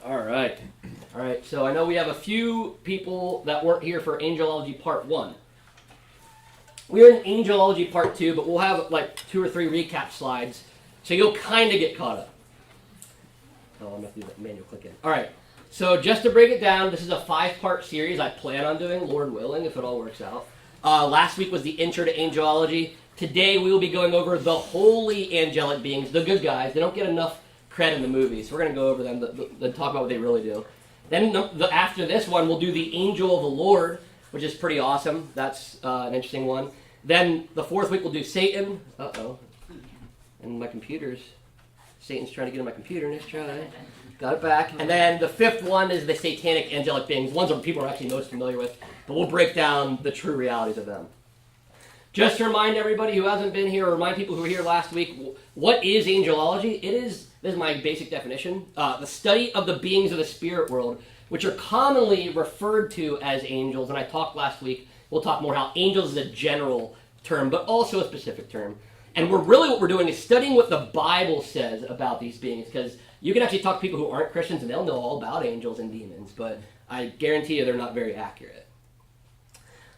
All right. So I know we have a few people that weren't here for Angelology Part 1. We're in Angelology Part 2, but we'll have like 2 or 3 recap slides, so you'll kind of get caught up. Oh, I'm going to have to do that manual click in. All right. So just to break it down, this is a 5-part series I plan on doing, Lord willing, if it all works out. Last week was the intro to Angelology. Today we will be going over the Holy Angelic Beings, the good guys. They don't get enough credit in the movies, so we're going to go over them and talk about what they really do. Then after this one, we'll do the Angel of the Lord, which is pretty awesome. That's an interesting one. Then the 4th week, we'll do Satan. Uh-oh. And my computer's... Satan's trying to get on my computer. Nice try. Got it back. And then the 5th one is the Satanic Angelic Beings. Ones that people are actually most familiar with. But we'll break down the true realities of them. Just to remind everybody who hasn't been here, or remind people who were here last week, what is angelology? This is my basic definition, the study of the beings of the spirit world, which are commonly referred to as angels. And I talked last week, we'll talk more how angels is a general term, but also a specific term. And what we're doing is studying what the Bible says about these beings, because you can actually talk to people who aren't Christians, and they'll know all about angels and demons, but I guarantee you they're not very accurate.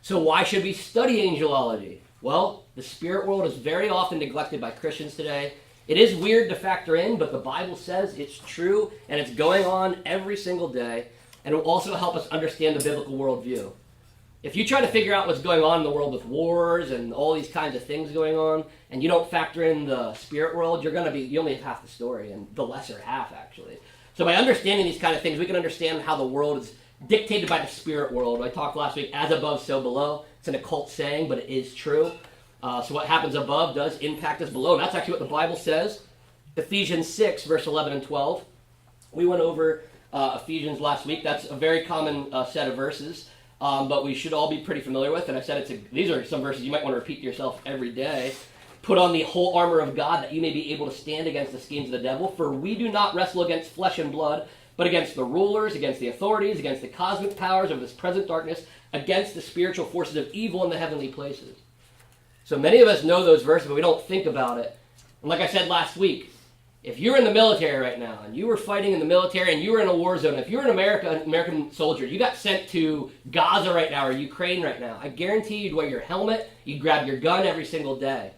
So why should we study angelology? Well, the spirit world is very often neglected by Christians today. It is weird to factor in, but the Bible says it's true, and it's going on every single day, and it will also help us understand the biblical worldview. If you try to figure out what's going on in the world with wars and all these kinds of things going on, and you don't factor in the spirit world, you only have half the story, and the lesser half, actually. So by understanding these kind of things, we can understand how the world is dictated by the spirit world. I talked last week, as above, so below. It's an occult saying, but it is true. So what happens above does impact us below. And that's actually what the Bible says. Ephesians 6, verse 11 and 12. We went over Ephesians last week. That's a very common set of verses, but we should all be pretty familiar with. And I said these are some verses you might want to repeat to yourself every day. Put on the whole armor of God that you may be able to stand against the schemes of the devil. For we do not wrestle against flesh and blood, but against the rulers, against the authorities, against the cosmic powers of this present darkness, against the spiritual forces of evil in the heavenly places. So many of us know those verses, but we don't think about it. And like I said last week, if you're in the military right now, and you were fighting in the military, and you were in a war zone, if you're an American soldier, you got sent to Gaza right now, or Ukraine right now, I guarantee you'd wear your helmet, you'd grab your gun every single day.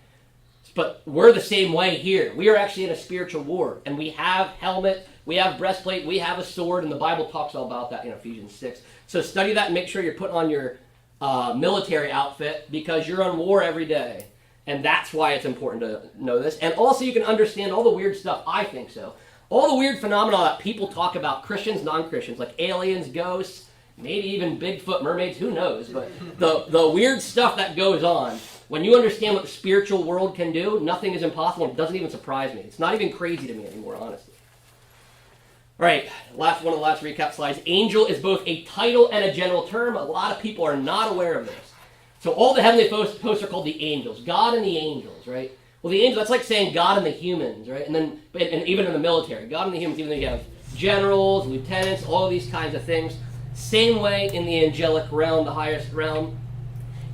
But we're the same way here. We are actually in a spiritual war, and we have helmet, we have breastplate, we have a sword, and the Bible talks all about that in Ephesians 6. So study that and make sure you're putting on your military outfit, because you're on war every day. And that's why it's important to know this. And also you can understand all the weird stuff, I think so. All the weird phenomena that people talk about, Christians, non-Christians, like aliens, ghosts, maybe even Bigfoot, mermaids, who knows. But the weird stuff that goes on, when you understand what the spiritual world can do, nothing is impossible. It doesn't even surprise me. It's not even crazy to me anymore, honestly. All right, one of the last recap slides. Angel is both a title and a general term. A lot of people are not aware of this. So all the heavenly hosts are called the angels. God and the angels, right? Well, the angels, that's like saying God and the humans, right? And even in the military, God and the humans, even though you have generals, lieutenants, all of these kinds of things. Same way in the angelic realm, the highest realm.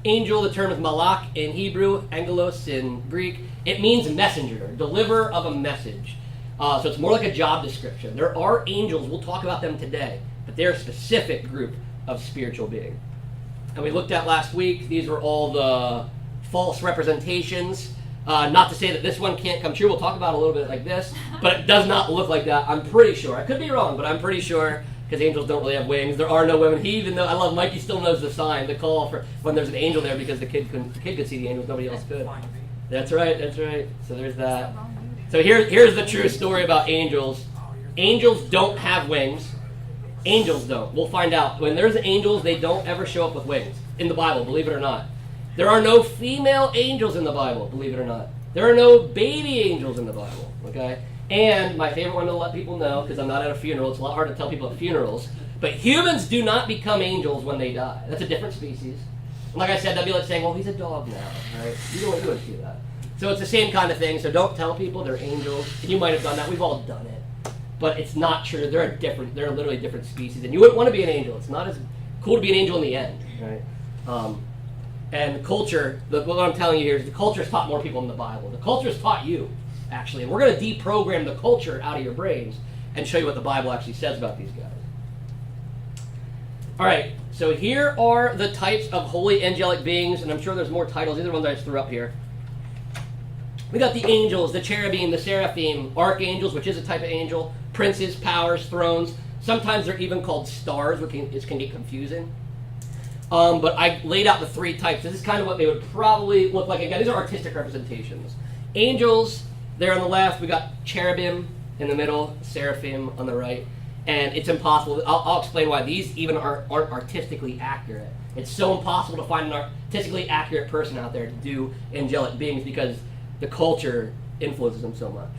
Angel, the term is malak in Hebrew, angelos in Greek. It means messenger, deliverer of a message. So it's more like a job description. There are angels, we'll talk about them today, but they're a specific group of spiritual beings. And we looked at last week, these were all the false representations. Not to say that this one can't come true, we'll talk about it a little bit like this, but it does not look like that, I'm pretty sure. I could be wrong, but I'm pretty sure, because angels don't really have wings. There are no women. Even though I love Mike, he still knows the sign, the call for when there's an angel there, because the kid could see the angels, nobody else could. That's right. So there's that. So here's the true story about angels. Angels don't have wings. Angels don't. We'll find out. When there's angels, they don't ever show up with wings. In the Bible, believe it or not. There are no female angels in the Bible, believe it or not. There are no baby angels in the Bible, okay? And my favorite one to let people know, because I'm not at a funeral, it's a lot hard to tell people at funerals, but humans do not become angels when they die. That's a different species. And like I said, that'd be like saying, well, he's a dog now, right? You wouldn't do that. So it's the same kind of thing, so don't tell people they're angels. And you might have done that, we've all done it. But it's not true, they're literally different species. And you wouldn't want to be an angel. It's not as cool to be an angel in the end, right? And the culture, what I'm telling you here is the culture has taught more people in the Bible. The culture has taught you, actually. And we're going to deprogram the culture out of your brains and show you what the Bible actually says about these guys. All right, so here are the types of holy angelic beings, and I'm sure there's more titles. These are the ones I just threw up here. We got the angels, the cherubim, the seraphim, archangels, which is a type of angel, princes, powers, thrones. Sometimes they're even called stars, which can get confusing. But I laid out the three types. This is kind of what they would probably look like. Again, these are artistic representations. Angels, there on the left. We got cherubim in the middle, seraphim on the right. And it's impossible. I'll explain why these even aren't artistically accurate. It's so impossible to find an artistically accurate person out there to do angelic beings because the culture influences them so much.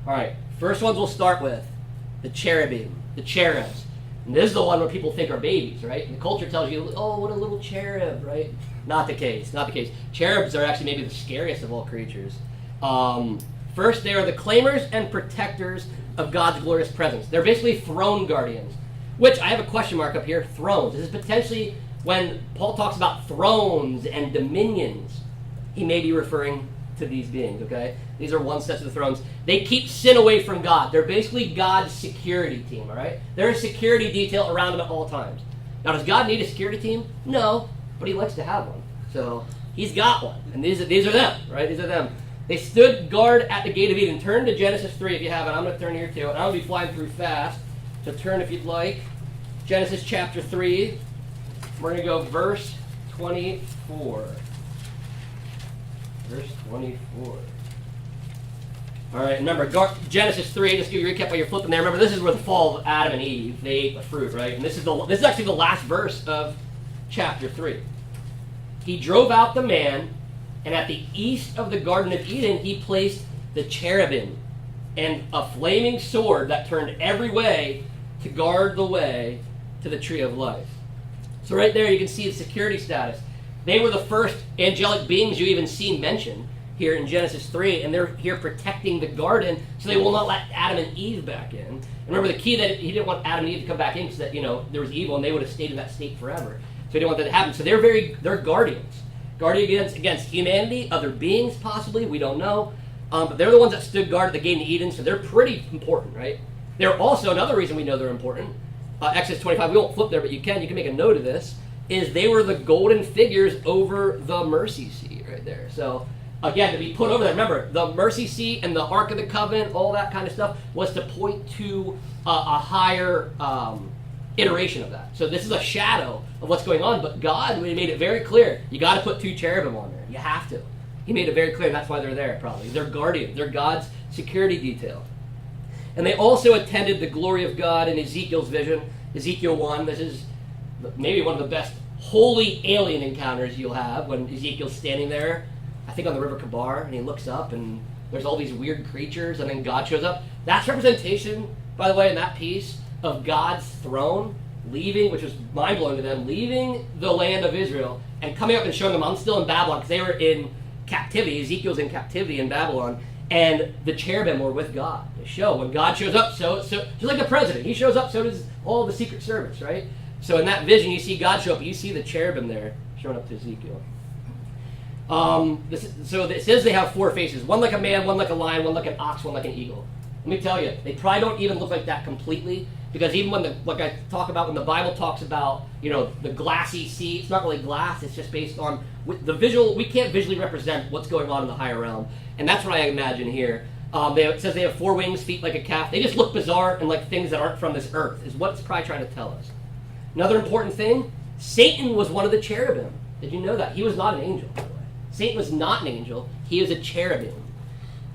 All right, first ones we'll start with, the cherubim, the cherubs. And this is the one where people think are babies, right? And the culture tells you, oh, what a little cherub, right? Not the case, not the case. Cherubs are actually maybe the scariest of all creatures. First, they are the claimers and protectors of God's glorious presence. They're basically throne guardians, which I have a question mark up here, thrones. This is potentially when Paul talks about thrones and dominions, he may be referring to these beings, okay? These are one set of the thrones. They keep sin away from God. They're basically God's security team, all right? They're a security detail around him at all times. Now, does God need a security team? No, but he likes to have one. So he's got one, and these are them, right? These are them. They stood guard at the gate of Eden. Turn to Genesis 3 if you haven't. I'm going to turn here too, and I'm going to be flying through fast. So turn if you'd like. Genesis chapter 3. We're going to go verse 24. Verse 24. All right, remember, Genesis 3, just to give you a recap while you're flipping there. Remember, this is where the fall of Adam and Eve, they ate the fruit, right? And this is actually the last verse of chapter 3. He drove out the man, and at the east of the Garden of Eden, he placed the cherubim and a flaming sword that turned every way to guard the way to the tree of life. So right there, you can see the security status. They were the first angelic beings you even see mentioned here in Genesis 3, and they're here protecting the garden so they will not let Adam and Eve back in. And remember, the key that he didn't want Adam and Eve to come back in because that, there was evil and they would have stayed in that state forever. So he didn't want that to happen. So they're guardians. Guardians against humanity, other beings possibly, we don't know. But they're the ones that stood guard at the gate of Eden, so they're pretty important, right? They're also, another reason we know they're important, Exodus 25, we won't flip there, but you can make a note of this, is they were the golden figures over the mercy seat right there. So again, to be put over there, remember, the mercy seat and the Ark of the Covenant, all that kind of stuff, was to point to a higher iteration of that. So this is a shadow of what's going on, but God made it very clear, you got to put two cherubim on there. You have to. He made it very clear, that's why they're there, probably. They're guardians. They're God's security detail. And they also attended the glory of God in Ezekiel's vision. Ezekiel 1, this is maybe one of the best holy alien encounters you'll have when Ezekiel's standing there, I think on the river Kabar, and he looks up and there's all these weird creatures, and then God shows up. That's representation, by the way, in that piece of God's throne leaving, which was mind-blowing to them, leaving the land of Israel and coming up and showing them, I'm still in Babylon, because they were in captivity. Ezekiel's in captivity in Babylon, and the cherubim were with God. They show when God shows up, so just like the president, he shows up, so does all the Secret Service, right? So in that vision, you see God show up, you see the cherubim there showing up to Ezekiel. So it says they have four faces, one like a man, one like a lion, one like an ox, one like an eagle. Let me tell you, they probably don't even look like that completely, because even when like I talk about, when the Bible talks about, the glassy sea, it's not really glass, it's just based on the visual. We can't visually represent what's going on in the higher realm, and that's what I imagine here. It says they have 4 wings, feet like a calf. They just look bizarre and like things that aren't from this earth, is what it's probably trying to tell us. Another important thing, Satan was one of the cherubim. Did you know that? He was not an angel, by the way. Satan was not an angel. He is a cherubim,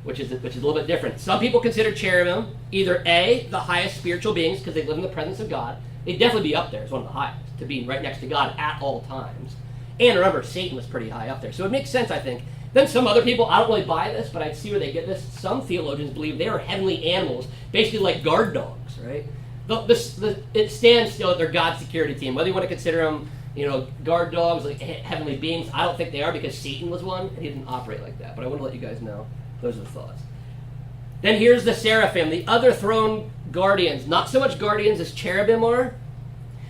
which is a little bit different. Some people consider cherubim either A, the highest spiritual beings because they live in the presence of God. They'd definitely be up there as one of the highest, to be right next to God at all times. And remember, Satan was pretty high up there. So it makes sense, I think. Then some other people, I don't really buy this, but I see where they get this. Some theologians believe they are heavenly animals, basically like guard dogs, right? It stands still that they're God's security team. Whether you want to consider them, guard dogs, like heavenly beings, I don't think they are, because Satan was one, and he didn't operate like that. But I want to let you guys know. Those are the thoughts. Then here's the seraphim, the other throne guardians. Not so much guardians as cherubim are.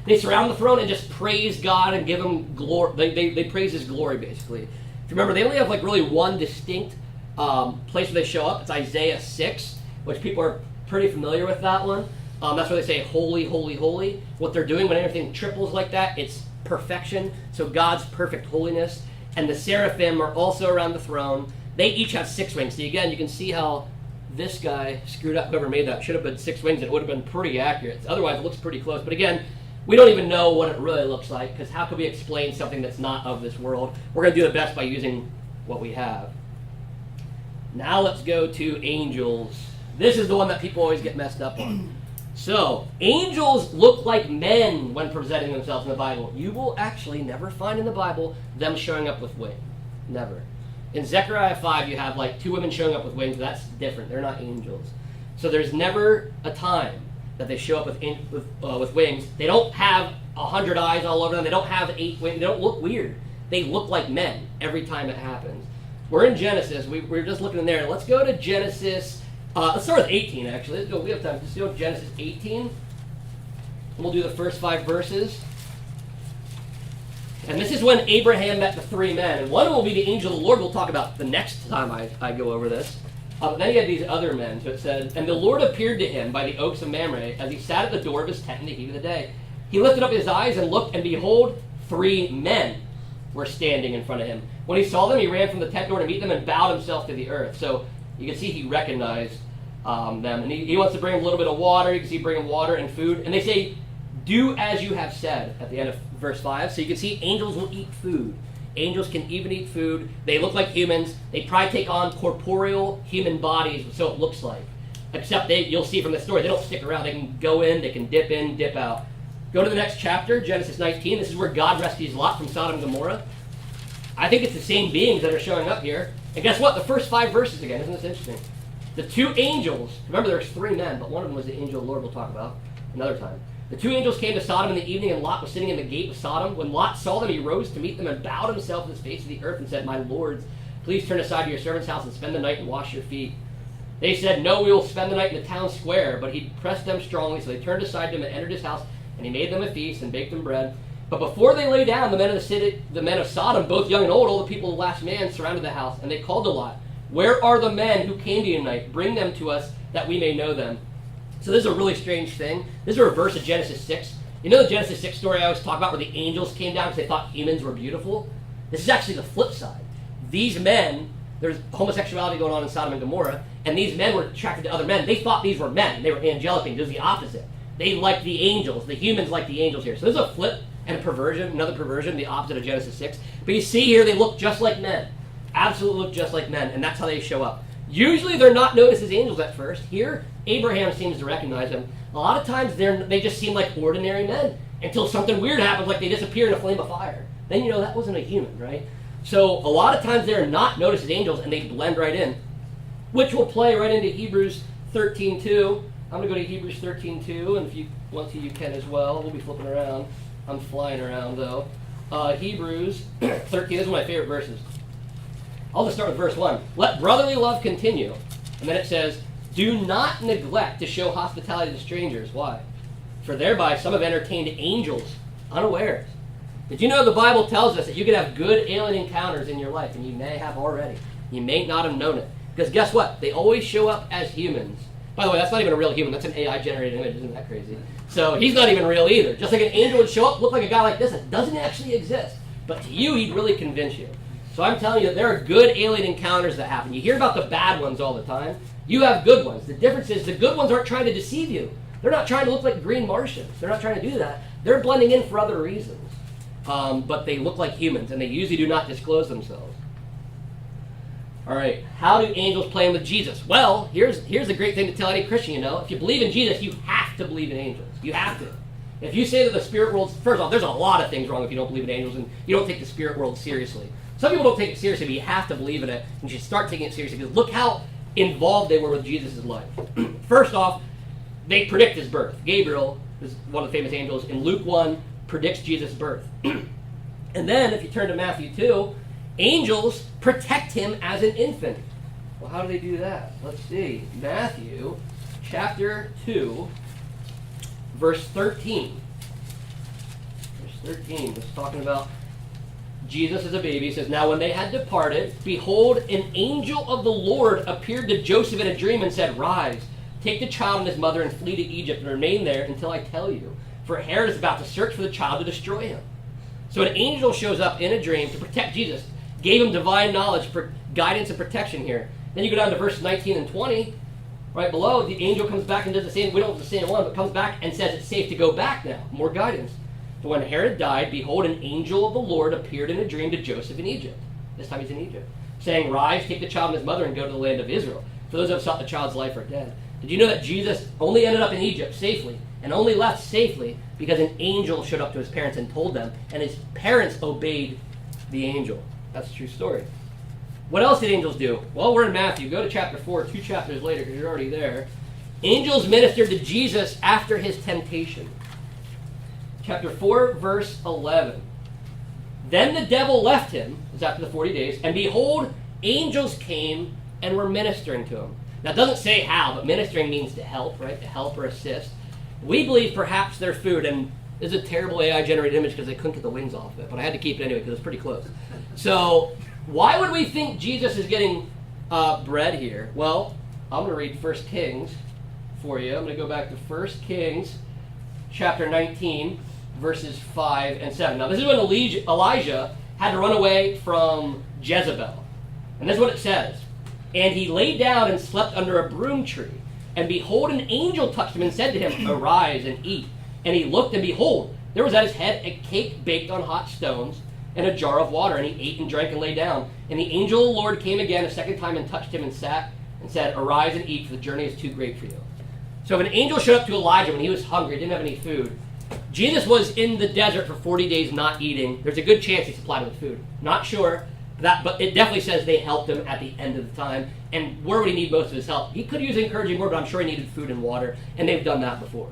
They surround the throne and just praise God and give him glory. They praise his glory, basically. If you remember, they only have really one distinct place where they show up. It's Isaiah 6, which people are pretty familiar with that one. That's why they say holy, holy, holy. What they're doing when everything triples like that, it's perfection. So God's perfect holiness. And the seraphim are also around the throne. They each have 6 wings. See, again, you can see how this guy screwed up. Whoever made that should have been 6 wings. And it would have been pretty accurate. Otherwise, it looks pretty close. But again, we don't even know what it really looks like, because how could we explain something that's not of this world? We're going to do the best by using what we have. Now let's go to angels. This is the one that people always get messed up on. So, angels look like men when presenting themselves in the Bible. You will actually never find in the Bible them showing up with wings. Never. In Zechariah 5, you have like 2 women showing up with wings. That's different. They're not angels. So there's never a time that they show up with wings. They don't have 100 eyes all over them. They don't have 8 wings. They don't look weird. They look like men every time it happens. We're in Genesis. We're just looking in there. Let's go to Genesis. Let's start with 18, actually. Let's go. We have time. Let's go to Genesis 18. And we'll do the first 5 verses. And this is when Abraham met the 3 men. And one will be the angel of the Lord. We'll talk about the next time I go over this. But then he had these other men. So it said, and the Lord appeared to him by the oaks of Mamre as he sat at the door of his tent in the heat of the day. He lifted up his eyes and looked, and behold, 3 men were standing in front of him. When he saw them, he ran from the tent door to meet them and bowed himself to the earth. So you can see he recognized them. And he wants to bring him a little bit of water. You can see bring him water and food. And they say, do as you have said at the end of verse 5. So you can see angels will eat food. Angels can even eat food. They look like humans. They probably take on corporeal human bodies, so it looks like. Except you'll see from the story, they don't stick around. They can go in, they can dip in, dip out. Go to the next chapter, Genesis 19. This is where God rescues Lot from Sodom and Gomorrah. I think it's the same beings that are showing up here. And guess what? The first 5 verses again. Isn't this interesting? The 2 angels, remember there's 3 men, but one of them was the angel of the Lord we'll talk about another time. The 2 angels came to Sodom in the evening, and Lot was sitting in the gate of Sodom. When Lot saw them, he rose to meet them and bowed himself to the face of the earth and said, my lords, please turn aside to your servant's house and spend the night and wash your feet. They said, no, we will spend the night in the town square. But he pressed them strongly, so they turned aside to him and entered his house, and he made them a feast and baked them bread. But before they lay down, the men of the city, the men of Sodom, both young and old, all the people of the last man, surrounded the house. And they called to Lot, where are the men who came to you tonight? Bring them to us, that we may know them. So this is a really strange thing. This is a reverse of Genesis 6. You know the Genesis 6 story I always talk about where the angels came down because they thought humans were beautiful? This is actually the flip side. These men, there's homosexuality going on in Sodom and Gomorrah, and these men were attracted to other men. They thought these were men. They were angelic beings. It was the opposite. They liked the angels. The humans liked the angels here. So there's a flip and a perversion, another perversion, the opposite of Genesis 6. But you see here, they look just like men. Absolutely look just like men, and that's how they show up. Usually they're not noticed as angels at first. Here, Abraham seems to recognize them. A lot of times they just seem like ordinary men until something weird happens, like they disappear in a flame of fire. Then you know that wasn't a human, right? So a lot of times they're not noticed as angels and they blend right in, which will play right into Hebrews 13:2. I'm going to go to Hebrews 13:2, and if you want to, you can as well. We'll be flipping around. I'm flying around, though. Hebrews 13 is one of my favorite verses. I'll just start with verse 1. Let brotherly love continue. And then it says, do not neglect to show hospitality to strangers. Why? For thereby some have entertained angels unawares. Did you know the Bible tells us that you can have good alien encounters in your life, and you may have already. You may not have known it. Because guess what? They always show up as humans. By the way, that's not even a real human. That's an AI-generated image. Isn't that crazy? So he's not even real either. Just like an angel would show up, look like a guy like this that doesn't actually exist. But to you, he'd really convince you. So I'm telling you that there are good alien encounters that happen. You hear about the bad ones all the time. You have good ones. The difference is the good ones aren't trying to deceive you. They're not trying to look like green Martians. They're not trying to do that. They're blending in for other reasons. But they look like humans, and they usually do not disclose themselves. All right, how do angels play in with Jesus? Well, here's a great thing to tell any Christian, you know. If you believe in Jesus, you have to believe in angels. You have to. If you say that the spirit world, first off, there's a lot of things wrong if you don't believe in angels, and you don't take the spirit world seriously. Some people don't take it seriously, but you have to believe in it, and you should start taking it seriously, because look how involved they were with Jesus' life. First off, they predict his birth. Gabriel is one of the famous angels in Luke 1, predicts Jesus' birth. And then, if you turn to Matthew 2, angels protect him as an infant. Well, how do they do that? Let's see. Matthew chapter 2, verse 13. Verse 13 is talking about Jesus as a baby. He says, now when they had departed, behold, an angel of the Lord appeared to Joseph in a dream and said, rise, take the child and his mother and flee to Egypt and remain there until I tell you. For Herod is about to search for the child to destroy him. So an angel shows up in a dream to protect Jesus, gave him divine knowledge, for guidance and protection here. Then you go down to verse 19 and 20, right below, the angel comes back and does the same, we don't have the same one, but comes back and says it's safe to go back now. More guidance. For when Herod died, behold, an angel of the Lord appeared in a dream to Joseph in Egypt. This time he's in Egypt. Saying, rise, take the child and his mother and go to the land of Israel. For those who have sought the child's life are dead. Did you know that Jesus only ended up in Egypt safely and only left safely because an angel showed up to his parents and told them, and his parents obeyed the angel? That's a true story. What else did angels do? Well, we're in Matthew. Go to chapter 4, 2 chapters later, because you're already there. Angels ministered to Jesus after his temptation. Chapter 4, verse 11. Then the devil left him, it was after the 40 days, and behold, angels came and were ministering to him. Now, it doesn't say how, but ministering means to help, right? To help or assist. We believe perhaps their food, and this is a terrible AI-generated image because they couldn't get the wings off of it, but I had to keep it anyway because it's pretty close. So, why would we think Jesus is getting bread here? Well, I'm going to read 1 Kings for you. I'm going to go back to 1 Kings chapter 19, verses 5 and 7. Now, this is when Elijah had to run away from Jezebel. And this is what it says. And he lay down and slept under a broom tree. And behold, an angel touched him and said to him, arise and eat. And he looked, and behold, there was at his head a cake baked on hot stones and a jar of water. And he ate and drank and lay down. And the angel of the Lord came again a second time and touched him and sat and said, arise and eat, for the journey is too great for you. So if an angel showed up to Elijah when he was hungry, didn't have any food, Jesus was in the desert for 40 days not eating. There's a good chance he supplied him with food. Not sure, but it definitely says they helped him at the end of the time. And where would he need most of his help? He could use an encouraging word, but I'm sure he needed food and water, and they've done that before.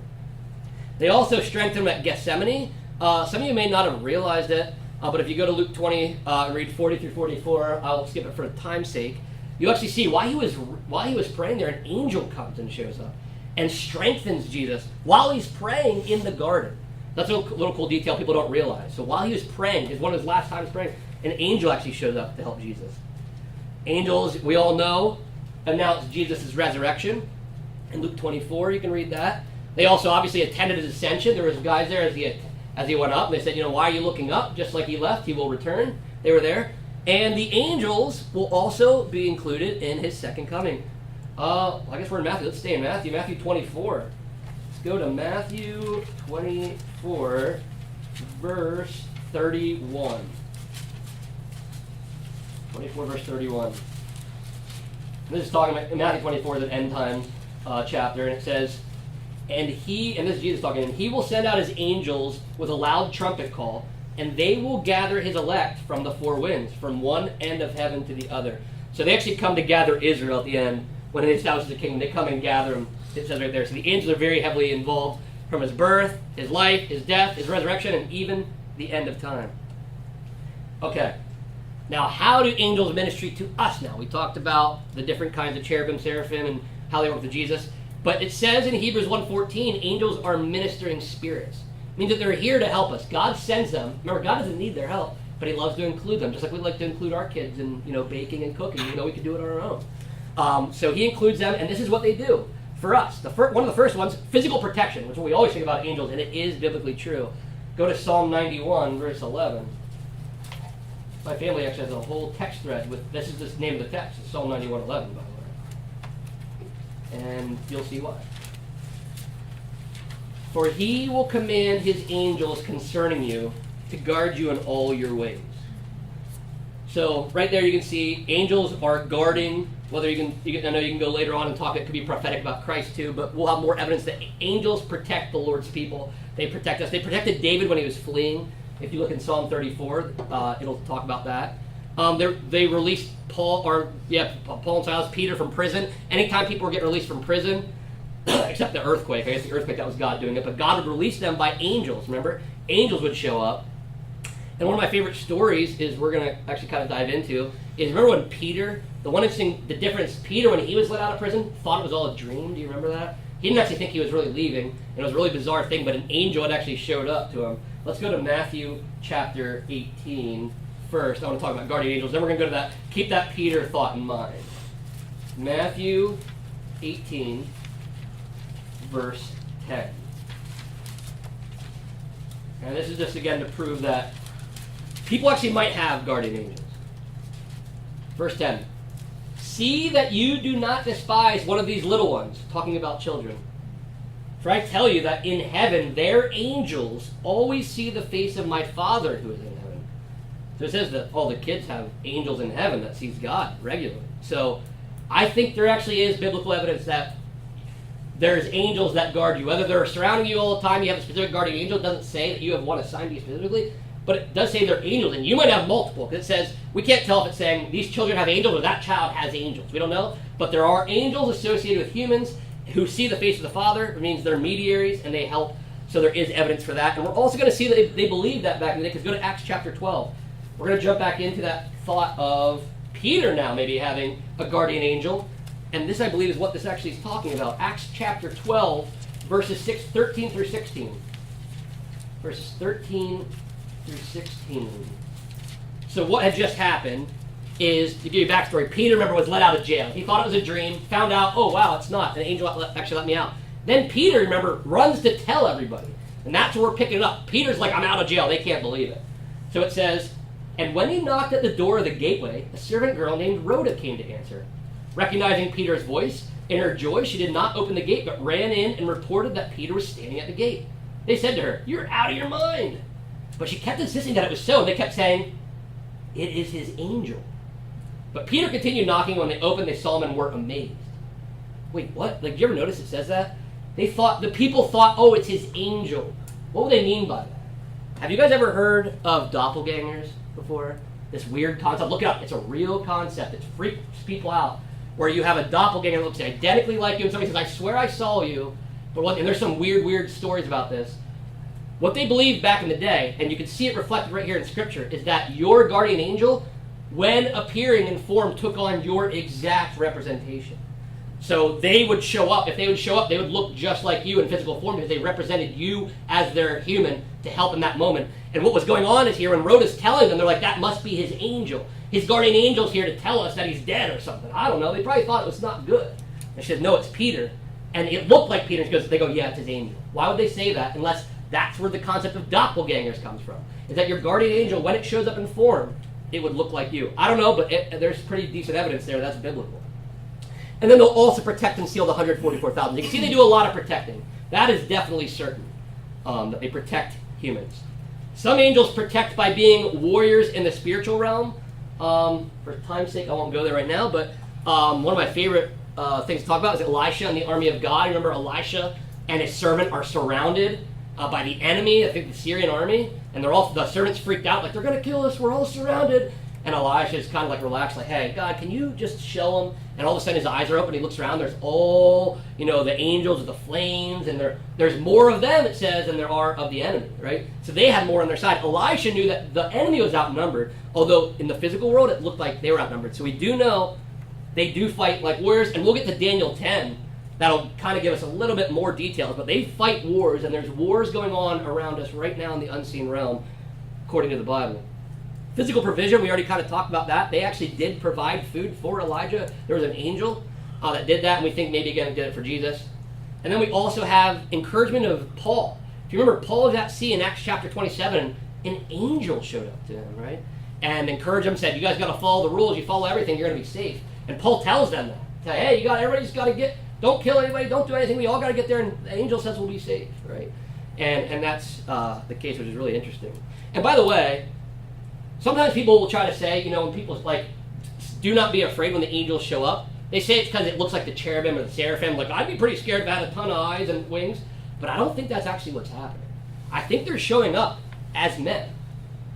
They also strengthened him at Gethsemane. Some of you may not have realized it, but if you go to Luke 20 and read 40 through 44, I'll skip it for time's sake. You actually see while he was praying there, an angel comes and shows up and strengthens Jesus while he's praying in the garden. That's a little cool detail people don't realize. So while he was praying, it's one of his last times praying, an angel actually shows up to help Jesus. Angels, we all know, announced Jesus' resurrection. In Luke 24, you can read that. They also obviously attended his ascension. There was guys there as he went up. And they said, why are you looking up? Just like he left, he will return. They were there. And the angels will also be included in his second coming. I guess we're in Matthew. Let's stay in Matthew. Matthew 24. Let's go to Matthew 24, verse 31. 24, verse 31. And this is talking about, Matthew 24 is an end time chapter, and it says, and this is Jesus talking, and he will send out his angels with a loud trumpet call, and they will gather his elect from the four winds, from one end of heaven to the other. So they actually come to gather Israel at the end. When he establishes the kingdom, they come and gather them. It says right there. So the angels are very heavily involved from his birth, his life, his death, his resurrection, and even the end of time. Okay. Now, how do angels ministry to us now? We talked about the different kinds of cherubim, seraphim, and how they work with Jesus. But it says in Hebrews 1:14, angels are ministering spirits. It means that they're here to help us. God sends them. Remember, God doesn't need their help, but he loves to include them, just like we like to include our kids in baking and cooking. We can do it on our own. So he includes them, and this is what they do for us. One of the first ones, physical protection, which is what we always think about angels, and it is biblically true. Go to Psalm 91, verse 11. My family actually has a whole text thread with, this is the name of the text. It's Psalm 91:11, by the way. And you'll see why. For he will command his angels concerning you to guard you in all your ways. So right there you can see angels are guarding. Whether I know you can go later on and talk, it could be prophetic about Christ too, but we'll have more evidence that angels protect the Lord's people. They protect us. They protected David when he was fleeing. If you look in Psalm 34, it'll talk about that. They released Paul and Silas, Peter from prison. Anytime people were getting released from prison, except the earthquake, I guess the earthquake, that was God doing it, but God would release them by angels, remember? Angels would show up. And one of my favorite stories is we're going to actually kind of dive into is, remember when Peter, the difference, Peter, when he was let out of prison, thought it was all a dream. Do you remember that? He didn't actually think he was really leaving. And it was a really bizarre thing, but an angel had actually showed up to him. Let's go to Matthew chapter 18 first. I want to talk about guardian angels. Then we're going to go to that. Keep that Peter thought in mind. Matthew 18. verse 10. And this is just again to prove that people actually might have guardian angels. Verse 10. See that you do not despise one of these little ones, talking about children. For I tell you that in heaven their angels always see the face of my Father who is in heaven. So it says that all the kids have angels in heaven that sees God regularly. So I think there actually is biblical evidence that there's angels that guard you. Whether they're surrounding you all the time, you have a specific guardian angel. It doesn't say that you have one assigned to you specifically, but it does say they're angels, and you might have multiple, because it says, we can't tell if it's saying these children have angels or that child has angels. We don't know, but there are angels associated with humans who see the face of the Father. It means they're mediaries, and they help, so there is evidence for that. And we're also going to see that they believed that back in the day, because go to Acts chapter 12. We're going to jump back into that thought of Peter now maybe having a guardian angel, and this, I believe, is what this actually is talking about. Acts chapter 12, verses 13 through 16. Verses 13 through 16. So what had just happened is, to give you a backstory, Peter, remember, was let out of jail. He thought it was a dream, found out, oh, wow, it's not. An angel actually let me out. Then Peter, remember, runs to tell everybody. And that's where we're picking it up. Peter's like, I'm out of jail. They can't believe it. So it says, and when he knocked at the door of the gateway, a servant girl named Rhoda came to answer. Recognizing Peter's voice, in her joy, she did not open the gate, but ran in and reported that Peter was standing at the gate. They said to her, you're out of your mind. But she kept insisting that it was so, and they kept saying, it is his angel. But Peter continued knocking. When they opened, they saw him and were amazed. Wait, what? Like, did you ever notice it says that? The people thought, oh, it's his angel. What would they mean by that? Have you guys ever heard of doppelgangers before? This weird concept. Look it up. It's a real concept. It freaks people out. Where you have a doppelganger that looks identically like you, and somebody says, I swear I saw you. And there's some weird stories about this. What they believed back in the day, and you can see it reflected right here in Scripture, is that your guardian angel, when appearing in form, took on your exact representation. So they would show up. If they would show up, they would look just like you in physical form because they represented you as their human to help in that moment. And what was going on is here, when Rhoda's telling them, they're like, that must be his angel. His guardian angel's here to tell us that he's dead or something. I don't know. They probably thought it was not good. And she said, no, it's Peter. And it looked like Peter. They go, yeah, it's his angel. Why would they say that unless that's where the concept of doppelgangers comes from? Is that your guardian angel, when it shows up in form, it would look like you. I don't know, but there's pretty decent evidence there. That's biblical. And then they'll also protect and seal the 144,000. You can see they do a lot of protecting. That is definitely certain, that they protect humans. Some angels protect by being warriors in the spiritual realm. For time's sake, I won't go there right now, but one of my favorite things to talk about is Elisha and the army of God. Remember, Elisha and his servant are surrounded by the enemy, I think the Syrian army, and the servant's freaked out, like, they're going to kill us, we're all surrounded. And Elisha is kind of like relaxed, like, hey, God, can you just show him? And all of a sudden his eyes are open, he looks around, there's all, the angels of the flames, and there's more of them, it says, than there are of the enemy, right? So they had more on their side. Elisha knew that the enemy was outnumbered, although in the physical world it looked like they were outnumbered. So we do know they do fight like warriors, and we'll get to Daniel 10. That'll kind of give us a little bit more details, but they fight wars, and there's wars going on around us right now in the unseen realm, according to the Bible. Physical provision, we already kind of talked about that. They actually did provide food for Elijah. There was an angel that did that, and we think maybe again did it for Jesus. And then we also have encouragement of Paul. If you remember, Paul was at sea in Acts chapter 27, an angel showed up to him, right? And encouraged him, said, you guys got to follow the rules. You follow everything, you're going to be safe. And Paul tells them that. Hey, everybody's got to don't kill anybody, don't do anything. We all got to get there, and the angel says we'll be safe, right? And that's the case, which is really interesting. And by the way, sometimes people will try to say, when people like, do not be afraid when the angels show up. They say it's because it looks like the cherubim or the seraphim. Like, I'd be pretty scared if I had a ton of eyes and wings. But I don't think that's actually what's happening. I think they're showing up as men.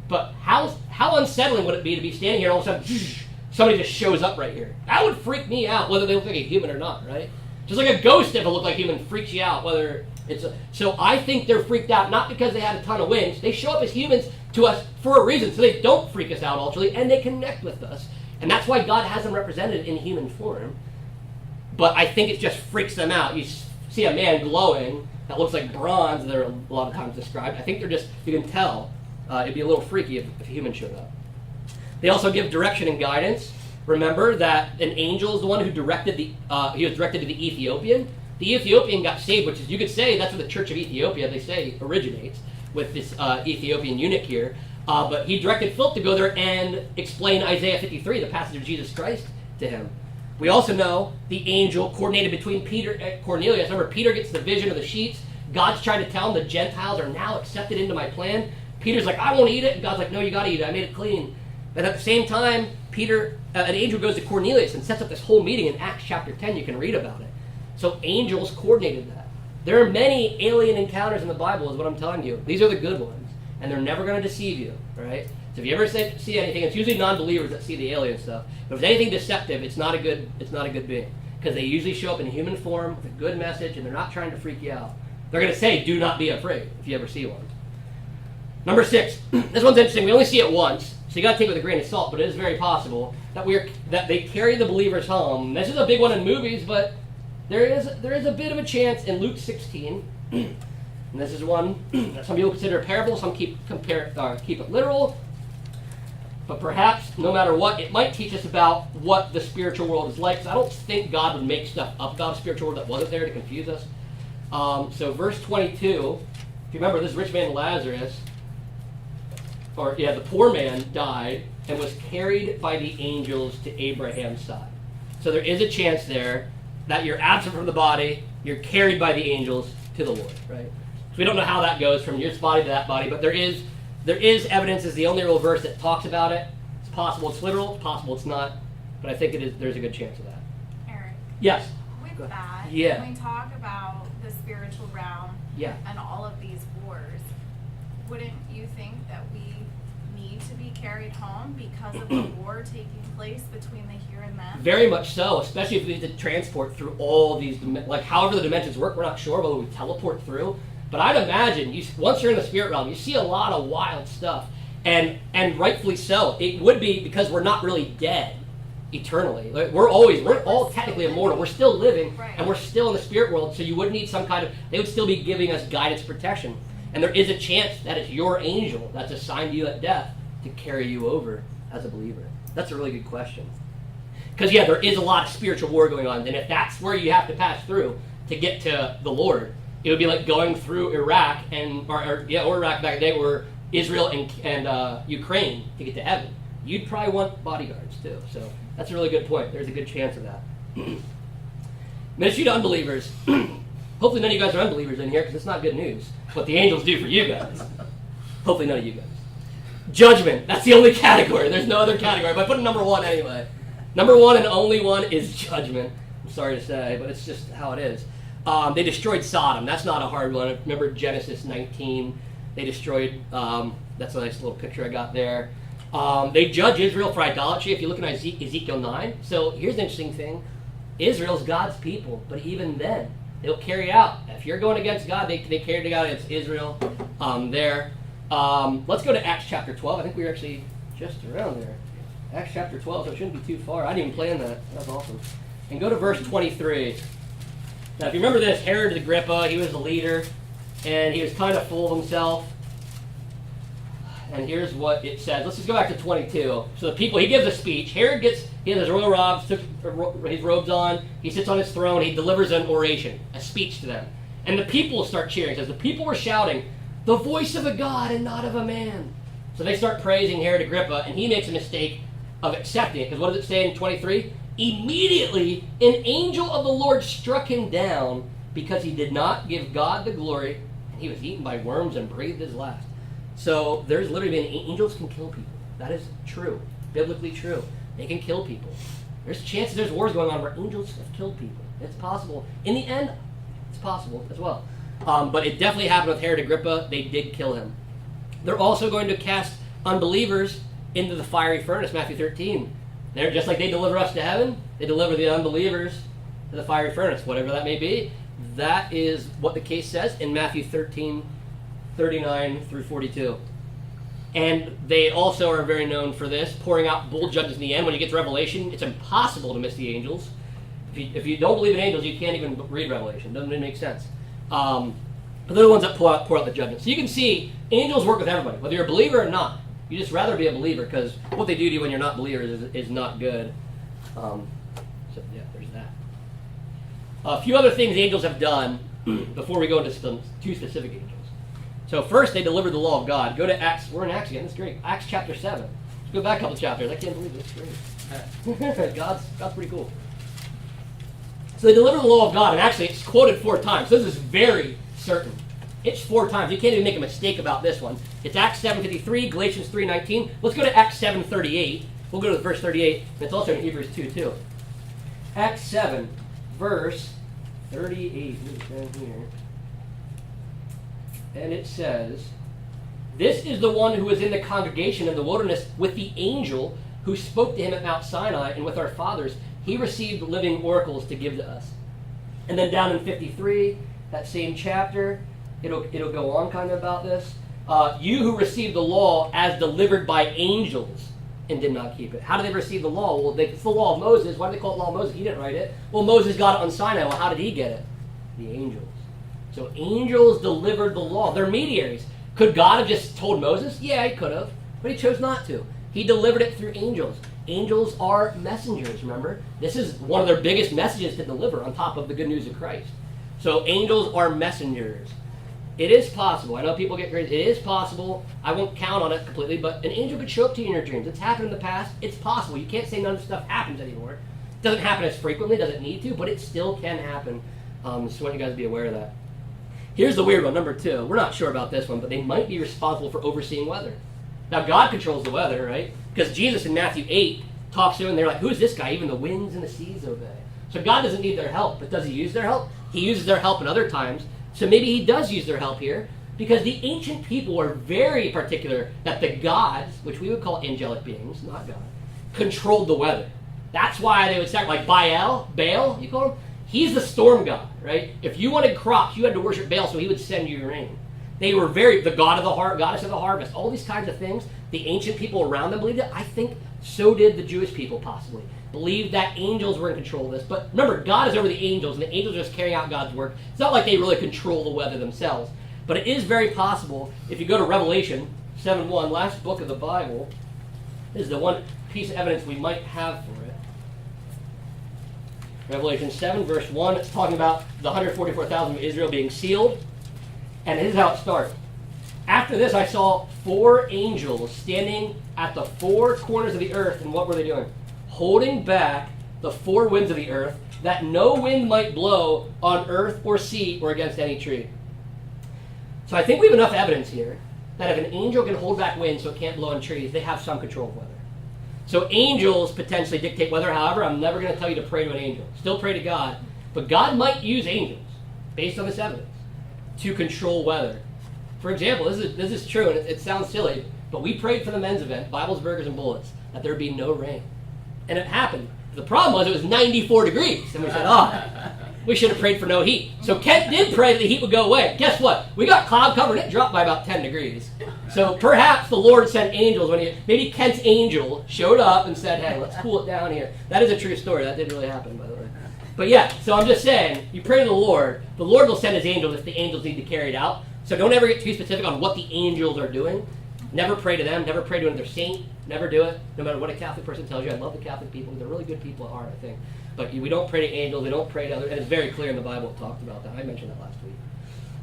But how unsettling would it be to be standing here and all of a sudden, somebody just shows up right here? That would freak me out, whether they look like a human or not, right? Just like a ghost, if it looked like human, freaks you out, whether it's so I think they're freaked out, not because they had a ton of wings. They show up as humans to us for a reason, so they don't freak us out ultimately, and they connect with us. And that's why God has them represented in human form. But I think it just freaks them out. You see a man glowing that looks like bronze, they're a lot of times described. I think they're just, you can tell, it'd be a little freaky if a human showed up. They also give direction and guidance. Remember that an angel is the one who directed he was directed to the Ethiopian. The Ethiopian got saved, which is, you could say, that's where the Church of Ethiopia, they say, originates, with this Ethiopian eunuch here. But he directed Philip to go there and explain Isaiah 53, the passage of Jesus Christ, to him. We also know the angel coordinated between Peter and Cornelius. Remember, Peter gets the vision of the sheets. God's trying to tell him the Gentiles are now accepted into my plan. Peter's like, I won't eat it. And God's like, no, you got to eat it. I made it clean. And at the same time, an angel goes to Cornelius and sets up this whole meeting in Acts chapter 10. You can read about it. So angels coordinated that. There are many alien encounters in the Bible, is what I'm telling you. These are the good ones. And they're never going to deceive you, right? So if you ever see anything, it's usually non-believers that see the alien stuff. But if it's anything deceptive, it's not a good being. Because they usually show up in human form with a good message, and they're not trying to freak you out. They're going to say, do not be afraid, if you ever see one. Number 6. This one's interesting. We only see it once, so you got to take it with a grain of salt, but it is very possible that they carry the believers home. This is a big one in movies, but there is a bit of a chance in Luke 16. And this is one that some people consider a parable, some keep it literal. But perhaps, no matter what, it might teach us about what the spiritual world is like. Because I don't think God would make stuff up about a spiritual world that wasn't there to confuse us. So verse 22, if you remember, this rich man Lazarus, the poor man died and was carried by the angels to Abraham's side. So there is a chance there that you're absent from the body, you're carried by the angels to the Lord, right? So we don't know how that goes from your body to that body, but there is evidence, is the only real verse that talks about it. It's possible it's literal, it's possible it's not, but I think there's a good chance of that. Eric. Yes. With that, yeah. when we talk about the spiritual realm and all of these wars, wouldn't you think that we need to be carried home because of the war taking place between the here and then? Very much so, especially if we need to transport through all these, however the dimensions work. We're not sure whether we teleport through. But I'd imagine, once you're in the spirit realm, you see a lot of wild stuff. And rightfully so. It would be because we're not really dead eternally. We're all technically immortal. We're still living, right. And we're still in the spirit world, so you would need they would still be giving us guidance, protection. And there is a chance that it's your angel that's assigned to you at death to carry you over as a believer. That's a really good question. Because, there is a lot of spiritual war going on. And if that's where you have to pass through to get to the Lord, it would be like going through Iraq or Iraq back in the day, or Israel and Ukraine to get to heaven. You'd probably want bodyguards too. So that's a really good point. There's a good chance of that. Ministry to unbelievers. Hopefully none of you guys are unbelievers in here, because it's not good news. What the angels do for you guys. Hopefully none of you guys. Judgment. That's the only category. There's no other category. But I put it number 1 anyway. Number 1 and only one is judgment. I'm sorry to say, but it's just how it is. They destroyed Sodom. That's not a hard one. Remember Genesis 19. They destroyed, that's a nice little picture I got there. They judge Israel for idolatry, if you look at Ezekiel 9. So here's an interesting thing. Israel's God's people, but even then, they'll carry out. If you're going against God, they carry out against Israel there. Let's go to Acts chapter 12. I think we were actually just around there. Acts chapter 12, so it shouldn't be too far. I didn't even plan that. That's awesome. And go to verse 23. Now, if you remember this, Herod Agrippa, he was the leader, and he was kind of full of himself. And here's what it says. Let's just go back to 22. So the people, he gives a speech. he has his royal robes, took his robes on, he sits on his throne, he delivers an oration, a speech to them. And the people start cheering. It says, the people were shouting, the voice of a God and not of a man. So they start praising Herod Agrippa, and he makes a mistake of accepting it. Because what does it say in 23? Immediately, an angel of the Lord struck him down because he did not give God the glory, and he was eaten by worms and breathed his last. So there's literally been angels can kill people. That is true, biblically true. They can kill people. There's chances there's wars going on where angels have killed people. It's possible. In the end, it's possible as well. But it definitely happened with Herod Agrippa. They did kill him. They're also going to cast unbelievers into the fiery furnace, Matthew 13. They're just like they deliver us to heaven, they deliver the unbelievers to the fiery furnace, whatever that may be. That is what the case says in Matthew 13, 39 through 42. And they also are very known for this, pouring out bull judges in the end. When you get to Revelation, it's impossible to miss the angels. If you don't believe in angels, you can't even read Revelation. Doesn't even make sense. But they're the ones that pour out the judgment. So you can see angels work with everybody, whether you're a believer or not. You just rather be a believer, because what they do to you when you're not believers is not good. So yeah, there's that. A few other things angels have done before we go into some two specific angels. So first, they delivered the law of God. Go to Acts. We're in Acts again. That's great. Acts chapter 7. Let's go back a couple chapters. I can't believe this. Great. God's pretty cool. So they delivered the law of God, and actually it's quoted 4 times. So this is very certain. It's 4 times. You can't even make a mistake about this one. It's Acts 7:53, Galatians 3:19. Let's go to Acts 7:38. We'll go to verse 38. It's also in Hebrews 2 too. Acts 7, verse 38. Down here. And it says, "This is the one who was in the congregation in the wilderness with the angel who spoke to him at Mount Sinai, and with our fathers. He received living oracles to give to us." And then down in 53, that same chapter, it'll go on kind of about this. "You who received the law as delivered by angels and did not keep it." How did they receive the law? Well, it's the law of Moses. Why do they call it law of Moses? He didn't write it. Well, Moses got it on Sinai. Well, how did he get it? The angels. So angels delivered the law. They're mediaries. Could God have just told Moses? Yeah, he could have, but he chose not to. He delivered it through angels. Angels are messengers, remember? This is one of their biggest messages to deliver on top of the good news of Christ. So angels are messengers. It is possible. I know people get crazy. It is possible. I won't count on it completely, but an angel could show up to you in your dreams. It's happened in the past. It's possible. You can't say none of the stuff happens anymore. It doesn't happen as frequently, doesn't need to, but it still can happen. Just want you guys to be aware of that. Here's the weird one, number 2. We're not sure about this one, but they might be responsible for overseeing weather. Now, God controls the weather, right? Because Jesus in Matthew 8 talks to them, and they're like, who is this guy? Even the winds and the seas obey. So God doesn't need their help, but does he use their help? He uses their help in other times. So maybe he does use their help here, because the ancient people were very particular that the gods, which we would call angelic beings, not God, controlled the weather. That's why they would say, like Baal, you call him? He's the storm god, right? If you wanted crops, you had to worship Baal, so he would send you rain. They were the god of the goddess of the harvest, all these kinds of things. The ancient people around them believed it. I think so did the Jewish people possibly. Believed that angels were in control of this. But remember, God is over the angels, and the angels are just carrying out God's work. It's not like they really control the weather themselves. But it is very possible, if you go to Revelation 7:1, last book of the Bible, this is the one piece of evidence we might have for it. Revelation 7, verse 1, it's talking about the 144,000 of Israel being sealed. And this is how it starts. "After this I saw 4 angels standing at the 4 corners of the earth." And what were they doing? "Holding back the 4 winds of the earth, that no wind might blow on earth or sea or against any tree." So I think we have enough evidence here that if an angel can hold back wind so it can't blow on trees, they have some control of weather. So angels potentially dictate weather. However, I'm never going to tell you to pray to an angel. Still pray to God. But God might use angels, based on this evidence, to control weather. For example, this is true, and it sounds silly, but we prayed for the men's event, Bibles, Burgers, and Bullets, that there would be no rain. And it happened. The problem was it was 94 degrees. And we said, we should have prayed for no heat. So Kent did pray that the heat would go away. Guess what? We got cloud cover, and it dropped by about 10 degrees. So perhaps the Lord sent angels maybe Kent's angel showed up and said, hey, let's cool it down here. That is a true story. That did really happen, by the way. But yeah, so I'm just saying, you pray to the Lord will send his angels if the angels need to carry it out. So don't ever get too specific on what the angels are doing. Never pray to them. Never pray to another saint. Never do it, no matter what a Catholic person tells you. I love the Catholic people. They're really good people at heart, I think. But we don't pray to angels. We don't pray to others. And it's very clear in the Bible. It talked about that. I mentioned that last week.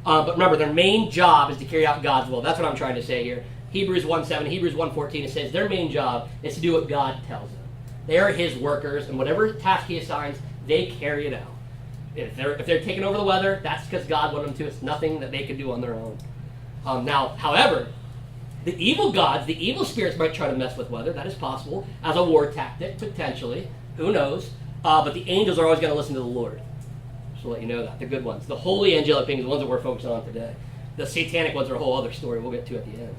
But remember, their main job is to carry out God's will. That's what I'm trying to say here. Hebrews 1:7, Hebrews 1:14, it says their main job is to do what God tells them. They are his workers, and whatever task he assigns, they carry it out. If they're taking over the weather, that's because God wanted them to. It's nothing that they could do on their own. Now, however, the evil gods, the evil spirits might try to mess with weather. That is possible as a war tactic, potentially. Who knows? But the angels are always going to listen to the Lord. Just to let you know that. The good ones. The holy angelic beings, the ones that we're focusing on today. The satanic ones are a whole other story we'll get to at the end.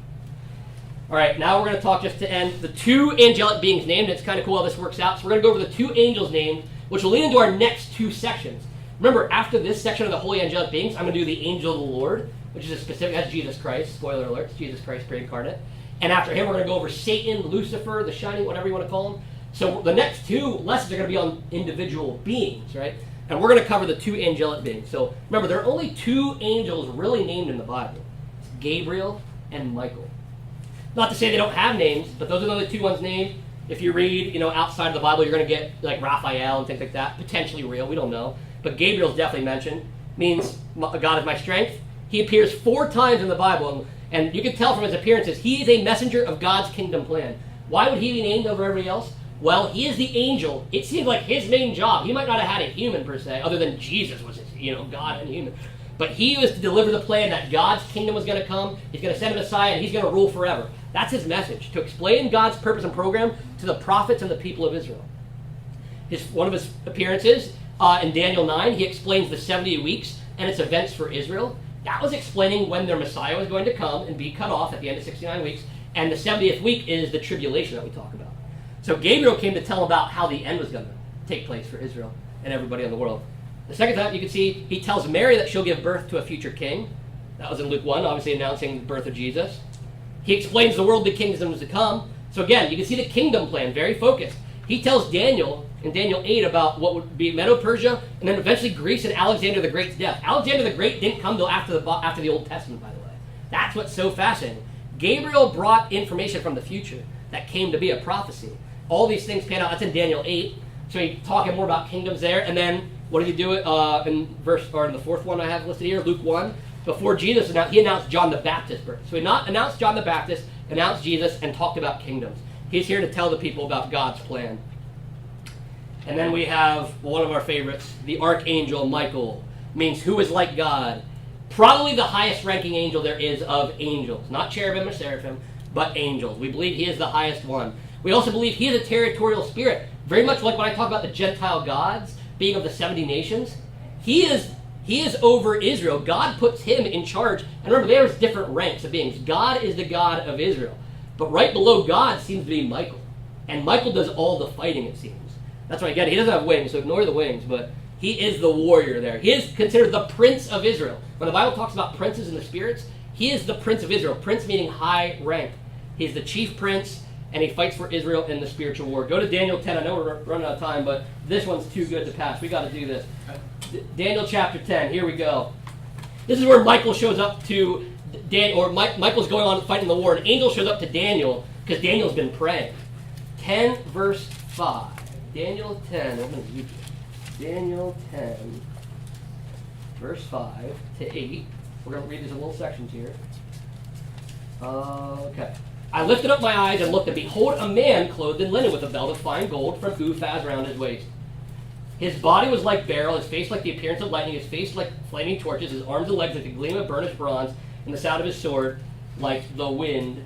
All right, now we're going to talk just to end the 2 angelic beings named. It's kind of cool how this works out. So we're going to go over the 2 angels named, which will lead into our next 2 sections. Remember, after this section of the holy angelic beings, I'm going to do the angel of the Lord, which is a specific, that's Jesus Christ. Spoiler alert, it's Jesus Christ pre-incarnate. And after him, we're going to go over Satan, Lucifer, the shining, whatever you want to call him. So the next 2 lessons are going to be on individual beings, right? And we're going to cover the 2 angelic beings. So remember, there are only 2 angels really named in the Bible. It's Gabriel and Michael. Not to say they don't have names, but those are the only 2 ones named. If you read, outside of the Bible, you're going to get like Raphael and things like that, potentially real. We don't know. but Gabriel's definitely mentioned. Means God is my strength. He appears 4 times in the Bible, and you can tell from his appearances, he is a messenger of God's kingdom plan. Why would he be named over everybody else? Well, he is the angel. It seems like his main job. He might not have had a human per se, other than Jesus was, God and human. But he was to deliver the plan that God's kingdom was going to come. He's going to send a Messiah, and he's going to rule forever. That's his message, to explain God's purpose and program to the prophets and the people of Israel. One of his appearances in Daniel 9, he explains the 70 weeks and its events for Israel. That was explaining when their Messiah was going to come and be cut off at the end of 69 weeks. And the 70th week is the tribulation that we talk about. So Gabriel came to tell about how the end was going to take place for Israel and everybody in the world. The second time, you can see, he tells Mary that she'll give birth to a future king. That was in Luke 1, obviously announcing the birth of Jesus. He explains the worldly kingdoms to come. So again, you can see the kingdom plan, very focused. He tells Daniel in Daniel 8 about what would be Medo-Persia, and then eventually Greece and Alexander the Great's death. Alexander the Great didn't come till after the Old Testament, by the way. That's what's so fascinating. Gabriel brought information from the future that came to be a prophecy. All these things pan out. That's in Daniel 8. So he's talking more about kingdoms there. And then, what did he do in the fourth one I have listed here, Luke 1? Before Jesus announced, he announced John the Baptist's birth. So he not announced John the Baptist, announced Jesus, and talked about kingdoms. He's here to tell the people about God's plan. And then we have one of our favorites, the Archangel Michael. Means who is like God. Probably the highest ranking angel there is of angels. Not cherubim or seraphim, but angels. We believe he is the highest one. We also believe he is a territorial spirit. Very much like when I talk about the Gentile gods being of the 70 nations. He is over Israel. God puts him in charge. And remember, there's different ranks of beings. God is the God of Israel. But right below God seems to be Michael. And Michael does all the fighting, it seems. That's right, again, he doesn't have wings, so ignore the wings, but he is the warrior there. He is considered the Prince of Israel. When the Bible talks about princes and the spirits, he is the Prince of Israel. Prince meaning high rank. He's the chief prince, and he fights for Israel in the spiritual war. Go to Daniel 10. I know we're running out of time, but this one's too good to pass. We got to do this. Daniel chapter 10. Here we go. This is where Michael shows up to Michael's going on fighting the war. An angel shows up to Daniel because Daniel's been praying. 10 verse 5. Daniel 10. I'm going to read it. Daniel 10 verse 5 to 8. We're going to read these in little sections here. Okay. I lifted up my eyes and looked, and behold, a man clothed in linen with a belt of fine gold from Uphaz around his waist. His body was like beryl, his face like the appearance of lightning, his face like flaming torches, his arms and legs like the gleam of burnished bronze, and the sound of his sword like the wind,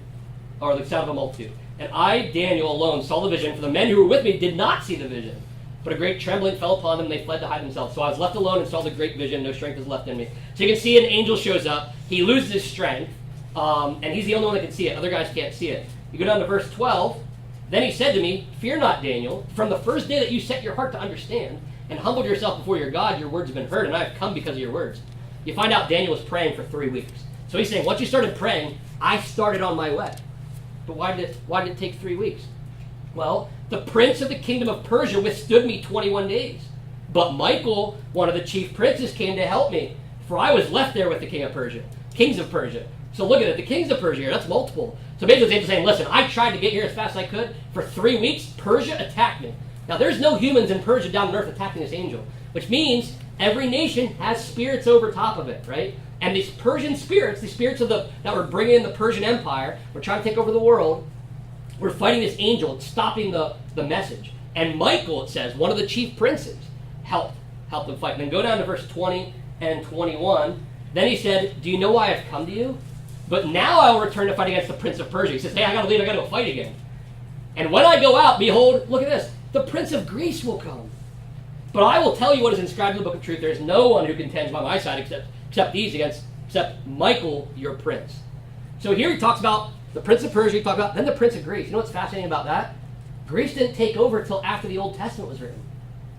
or the sound of a multitude. And I, Daniel, alone saw the vision, for the men who were with me did not see the vision. But a great trembling fell upon them, and they fled to hide themselves. So I was left alone and saw the great vision, no strength was left in me. So you can see an angel shows up, he loses his strength, and he's the only one that can see it. Other guys can't see it. You go down to verse 12. Then he said to me, fear not, Daniel. From the first day that you set your heart to understand and humbled yourself before your God, your words have been heard, and I have come because of your words. You find out Daniel was praying for 3 weeks. So he's saying, once you started praying, I started on my way. But why did it take 3 weeks? Well, the prince of the kingdom of Persia withstood me 21 days. But Michael, one of the chief princes, came to help me, for I was left there with the king of Persia, kings of Persia. So look at it, the kings of Persia here, that's multiple. So basically they're saying, listen, I tried to get here as fast as I could. For 3 weeks, Persia attacked me. Now there's no humans in Persia down on earth attacking this angel, which means every nation has spirits over top of it, right? And these Persian spirits, the spirits that were bringing in the Persian Empire, were trying to take over the world, were fighting this angel, stopping the message. And Michael, it says, one of the chief princes, helped them fight. And then go down to verse 20 and 21. Then he said, do you know why I've come to you? But now I will return to fight against the prince of Persia. He says, hey, I got to leave, I got to go fight again. And when I go out, behold, look at this, the prince of Greece will come. But I will tell you what is inscribed in the book of truth. There is no one who contends by my side except Michael, your prince. So here he talks about the prince of Persia, he talks about, then the prince of Greece. You know what's fascinating about that? Greece didn't take over until after the Old Testament was written.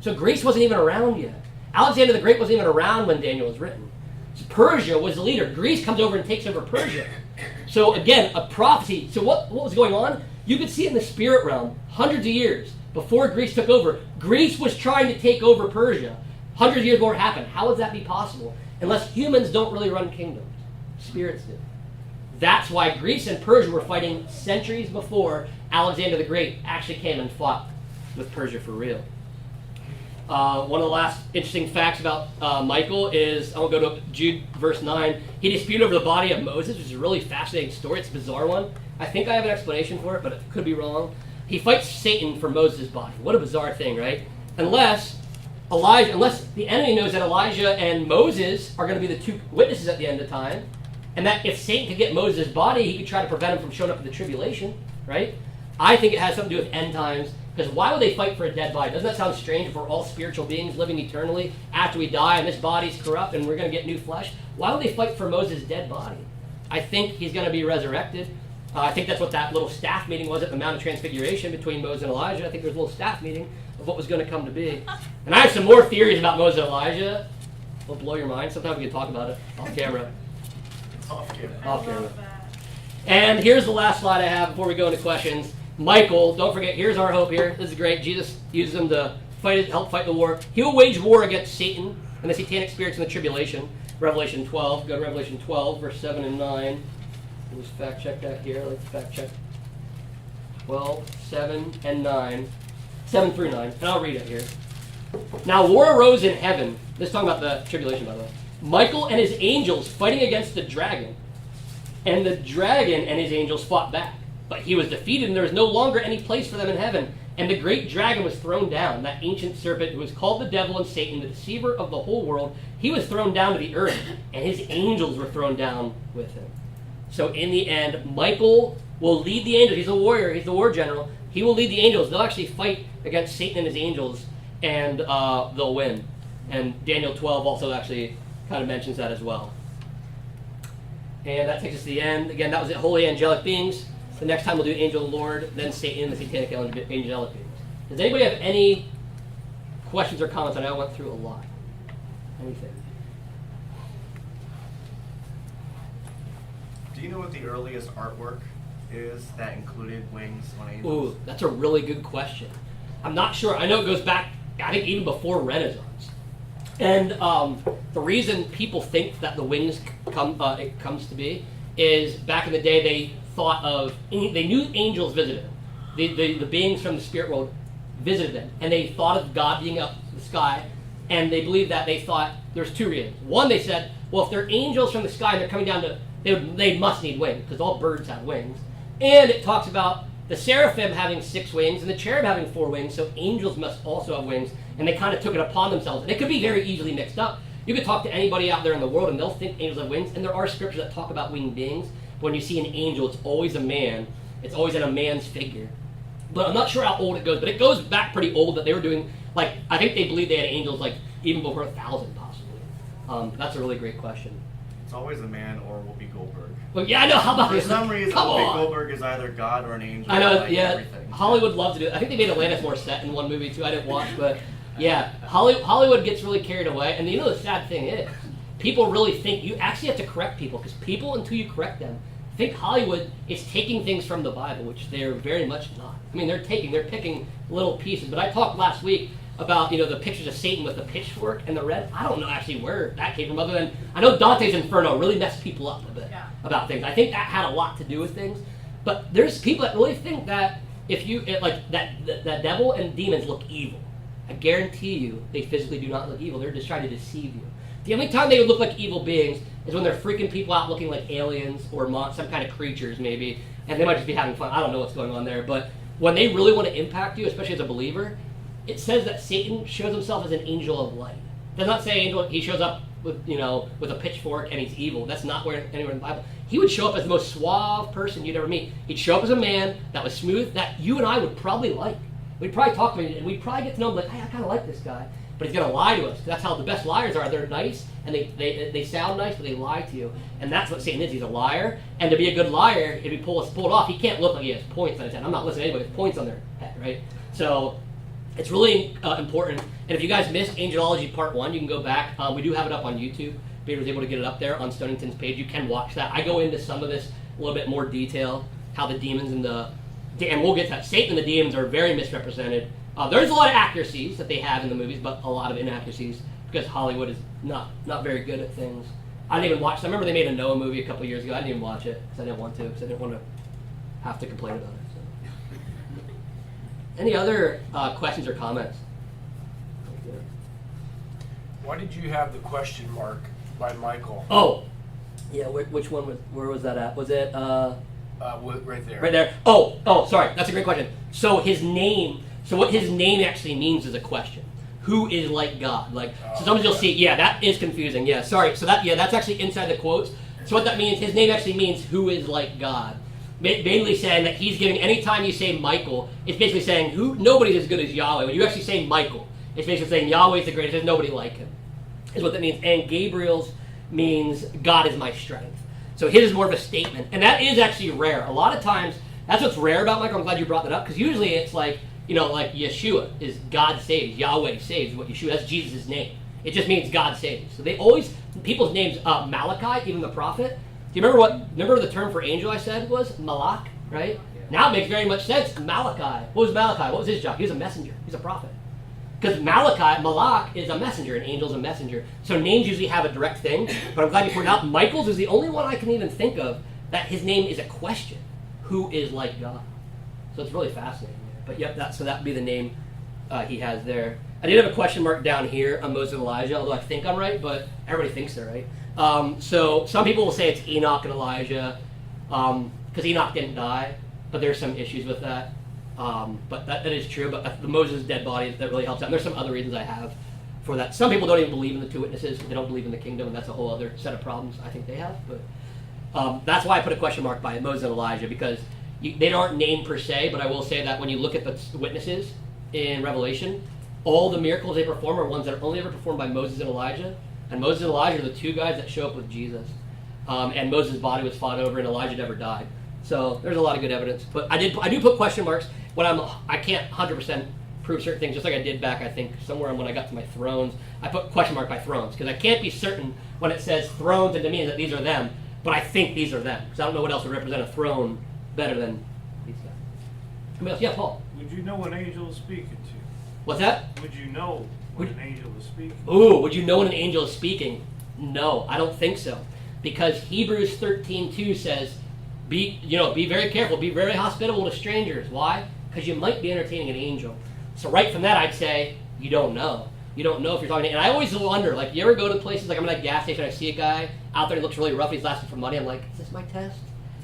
So Greece wasn't even around yet. Alexander the Great wasn't even around when Daniel was written. So Persia was the leader. Greece comes over and takes over Persia. So again, a prophecy. So what was going on? You could see it in the spirit realm hundreds of years before Greece took over. Greece was trying to take over Persia. Hundreds of years before it happened. How would that be possible? Unless humans don't really run kingdoms. Spirits do. That's why Greece and Persia were fighting centuries before Alexander the Great actually came and fought with Persia for real. One of the last interesting facts about Michael is, I'll go to Jude verse 9. He disputed over the body of Moses, which is a really fascinating story. It's a bizarre one. I think I have an explanation for it, but it could be wrong. He fights Satan for Moses' body. What a bizarre thing, right? Unless the enemy knows that Elijah and Moses are going to be the two witnesses at the end of time, and that if Satan could get Moses' body, he could try to prevent him from showing up in the tribulation, right? I think it has something to do with end times, because why would they fight for a dead body? Doesn't that sound strange if we're all spiritual beings living eternally after we die and this body's corrupt and we're going to get new flesh? Why would they fight for Moses' dead body? I think he's going to be resurrected. I think that's what that little staff meeting was at the Mount of Transfiguration between Moses and Elijah. I think there was a little staff meeting of what was going to come to be. And I have some more theories about Moses and Elijah. Will blow your mind. Sometimes we can talk about it off camera. Off camera. And here's the last slide I have before we go into questions. Michael, don't forget, here's our hope here. This is great. Jesus uses him to help fight the war. He will wage war against Satan and the satanic spirits in the tribulation. Revelation 12. Go to Revelation 12, verse 7 and 9. Let's fact check that here. Let's fact check 12, 7, and 9. 7 through 9. And I'll read it here. Now war arose in heaven. This is talking about the tribulation, by the way. Michael and his angels fighting against the dragon. And the dragon and his angels fought back. But he was defeated, and there was no longer any place for them in heaven. And the great dragon was thrown down, that ancient serpent who was called the devil and Satan, the deceiver of the whole world. He was thrown down to the earth, and his angels were thrown down with him. So in the end, Michael will lead the angels. He's a warrior. He's the war general. He will lead the angels. They'll actually fight against Satan and his angels, and they'll win. And Daniel 12 also actually kind of mentions that as well. And that takes us to the end. Again, that was it, Holy Angelic Beings. The next time we'll do Angel of the Lord, then Satan and the Satanic Angelic Beings. Does anybody have any questions or comments? I know I went through a lot. Anything? Do you know what the earliest artwork is that included wings on angels? Ooh, that's a really good question. I'm not sure. I know it goes back, I think, even before Renaissance. And the reason people think that the wings it comes to be is back in the day they knew angels visited them. The beings from the spirit world visited them, and they thought of God being up in the sky, and they believed that they thought there's two reasons. One, they said, well, if they're angels from the sky and they're coming down to, they must need wings, because all birds have wings. And it talks about the seraphim having 6 wings and the cherub having 4 wings, so angels must also have wings, and they kind of took it upon themselves. And it could be very easily mixed up. You could talk to anybody out there in the world, and they'll think angels have wings, and there are scriptures that talk about winged beings. When you see an angel, it's always a man. It's always in a man's figure. But I'm not sure how old it goes, but it goes back pretty old that they were doing, I think they believed they had angels, even before 1,000 possibly. That's a really great question. It's always a man or Whoopi Goldberg. Well, yeah, I know. How about For some reason, Come Whoopi on. Goldberg is either God or an angel. I know, yeah. Everything. Hollywood loves to do it. I think they made Alanis Morissette in one movie, too. I didn't watch, but yeah. Hollywood gets really carried away. And you know the sad thing is, people really think you actually have to correct people, because people, until you correct them, think Hollywood is taking things from the Bible, which they're very much not. I mean, they're picking little pieces. But I talked last week about, the pictures of Satan with the pitchfork and the red. I don't know actually where that came from, other than I know Dante's Inferno really messed people up a bit about things. I think that had a lot to do with things. But there's people that really think that that devil and demons look evil. I guarantee you they physically do not look evil. They're just trying to deceive you. The only time they would look like evil beings is when they're freaking people out looking like aliens or some kind of creatures maybe, and they might just be having fun. I don't know what's going on there. But when they really want to impact you, especially as a believer, it says that Satan shows himself as an angel of light. It does not say angel. He shows up with with a pitchfork and he's evil. That's not anywhere in the Bible. He would show up as the most suave person you'd ever meet. He'd show up as a man that was smooth, that you and I would probably like. We'd probably talk to him, and we'd probably get to know him like, hey, I kind of like this guy. But he's going to lie to us. That's how the best liars are. They're nice, and they sound nice, but they lie to you. And that's what Satan is. He's a liar. And to be a good liar, if he pull it off, he can't look like he has points on his head. I'm not listening to anybody with points on their head, right? So it's really important. And if you guys missed Angelology Part 1, you can go back. We do have it up on YouTube. Peter was able to get it up there on Stonington's page. You can watch that. I go into some of this a little bit more detail, how the demons and we'll get to that. Satan and the demons are very misrepresented. There's a lot of accuracies that they have in the movies, but a lot of inaccuracies because Hollywood is not very good at things. I didn't even watch. I remember they made a Noah movie a couple years ago. I didn't even watch it because I didn't want to, because I didn't want to have to complain about it. So. Any other questions or comments? Why did you have the question mark by Michael? Oh, yeah. Which one was? Where was that at? Was it? Right there. Right there. Oh, sorry. That's a great question. So his name. So what his name actually means is a question. Who is like God? Like, so sometimes you'll see. Yeah, that is confusing. Yeah, sorry. So that's actually inside the quotes. So what that means, his name actually means who is like God. Basically saying that he's giving. Anytime you say Michael, it's basically saying nobody's as good as Yahweh. When you actually say Michael, it's basically saying Yahweh is the greatest. There's nobody like him. Is what that means. And Gabriel's means God is my strength. So his is more of a statement, and that is actually rare. A lot of times, that's what's rare about Michael. I'm glad you brought that up, because usually it's like, like Yeshua is God saves, Yahweh saves. What Yeshua, that's Jesus' name. It just means God saves. So they always, people's names, Malachi, even the prophet. Do you remember the term for angel I said was Malak, right? Yeah. Now it makes very much sense. Malachi. What was Malachi? What was his job? He was a messenger. He's a prophet. Because Malak is a messenger, an angel's a messenger. So names usually have a direct thing. But I'm glad you pointed out Michael's is the only one I can even think of that his name is a question. Who is like God? So it's really fascinating. But yep, so that would be the name he has there. I did have a question mark down here on Moses and Elijah, although I think I'm right, but everybody thinks they're right. So some people will say it's Enoch and Elijah, because Enoch didn't die, but there's some issues with that. But that is true. But the Moses dead body, that really helps out. And there's some other reasons I have for that. Some people don't even believe in the two witnesses. They don't believe in the kingdom, and that's a whole other set of problems I think they have. But that's why I put a question mark by Moses and Elijah, because they aren't named per se, but I will say that when you look at the witnesses in Revelation, all the miracles they perform are ones that are only ever performed by Moses and Elijah. And Moses and Elijah are the two guys that show up with Jesus. And Moses' body was fought over, and Elijah never died. So there's a lot of good evidence. But I do put question marks when I can't 100% prove certain things, just like I did back, I think, somewhere when I got to my thrones. I put question mark by thrones, because I can't be certain when it says thrones and to me that these are them, but I think these are them, because I don't know what else would represent a throne better than these guys. Anybody else? Yeah, Paul. Would you know an angel is speaking to? What's that? Would you know when an angel is speaking? Ooh, would you know when an angel is speaking? No, I don't think so. Because Hebrews 13:2 says, be very careful, be very hospitable to strangers. Why? Because you might be entertaining an angel. So right from that, I'd say, you don't know. You don't know if you're talking to, and I always wonder, like, you ever go to places, like I'm at a gas station, I see a guy out there, he looks really rough, he's asking for money, I'm like, is this my test?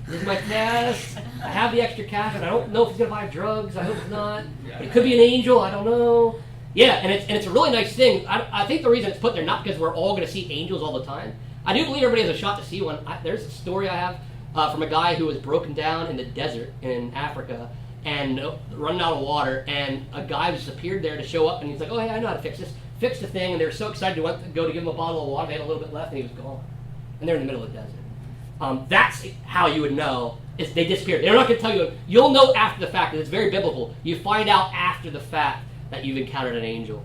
Is this my test? I have the extra cash, and I don't know if he's going to buy drugs, I hope it's not. It could be an angel, I don't know. Yeah, and it's a really nice thing. I think the reason it's put there, not because we're all going to see angels all the time. I do believe everybody has a shot to see one. There's a story I have from a guy who was broken down in the desert in Africa and running out of water, and a guy just appeared there to show up, and he's like, oh, hey, I know how to fix this. Fixed the thing, and they were so excited to go to give him a bottle of water. They had a little bit left, and he was gone. And they're in the middle of the desert. That's how you would know. They disappeared. They're not going to tell you. You'll know after the fact, because it's very biblical. You find out after the fact that you've encountered an angel.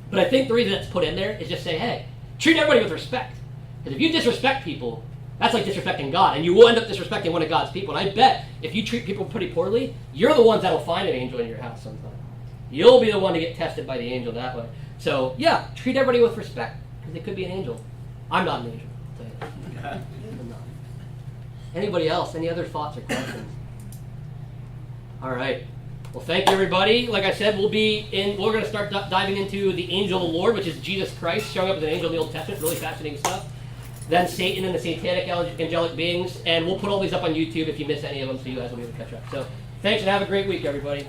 But I think the reason it's put in there is just say, hey, treat everybody with respect. Because if you disrespect people, that's like disrespecting God, and you will end up disrespecting one of God's people. And I bet if you treat people pretty poorly, you're the ones that'll find an angel in your house sometime. You'll be the one to get tested by the angel that way. So, yeah, treat everybody with respect, because they could be an angel. I'm not an angel, I'll tell you that. I'm not. Anybody else? Any other thoughts or questions? All right. Well, thank you, everybody. Like I said, we're going to start diving into the angel of the Lord, which is Jesus Christ, showing up as an angel in the Old Testament. Really fascinating stuff. Then Satan and the satanic angelic beings. And we'll put all these up on YouTube if you miss any of them, so you guys will be able to catch up. So thanks, and have a great week, everybody.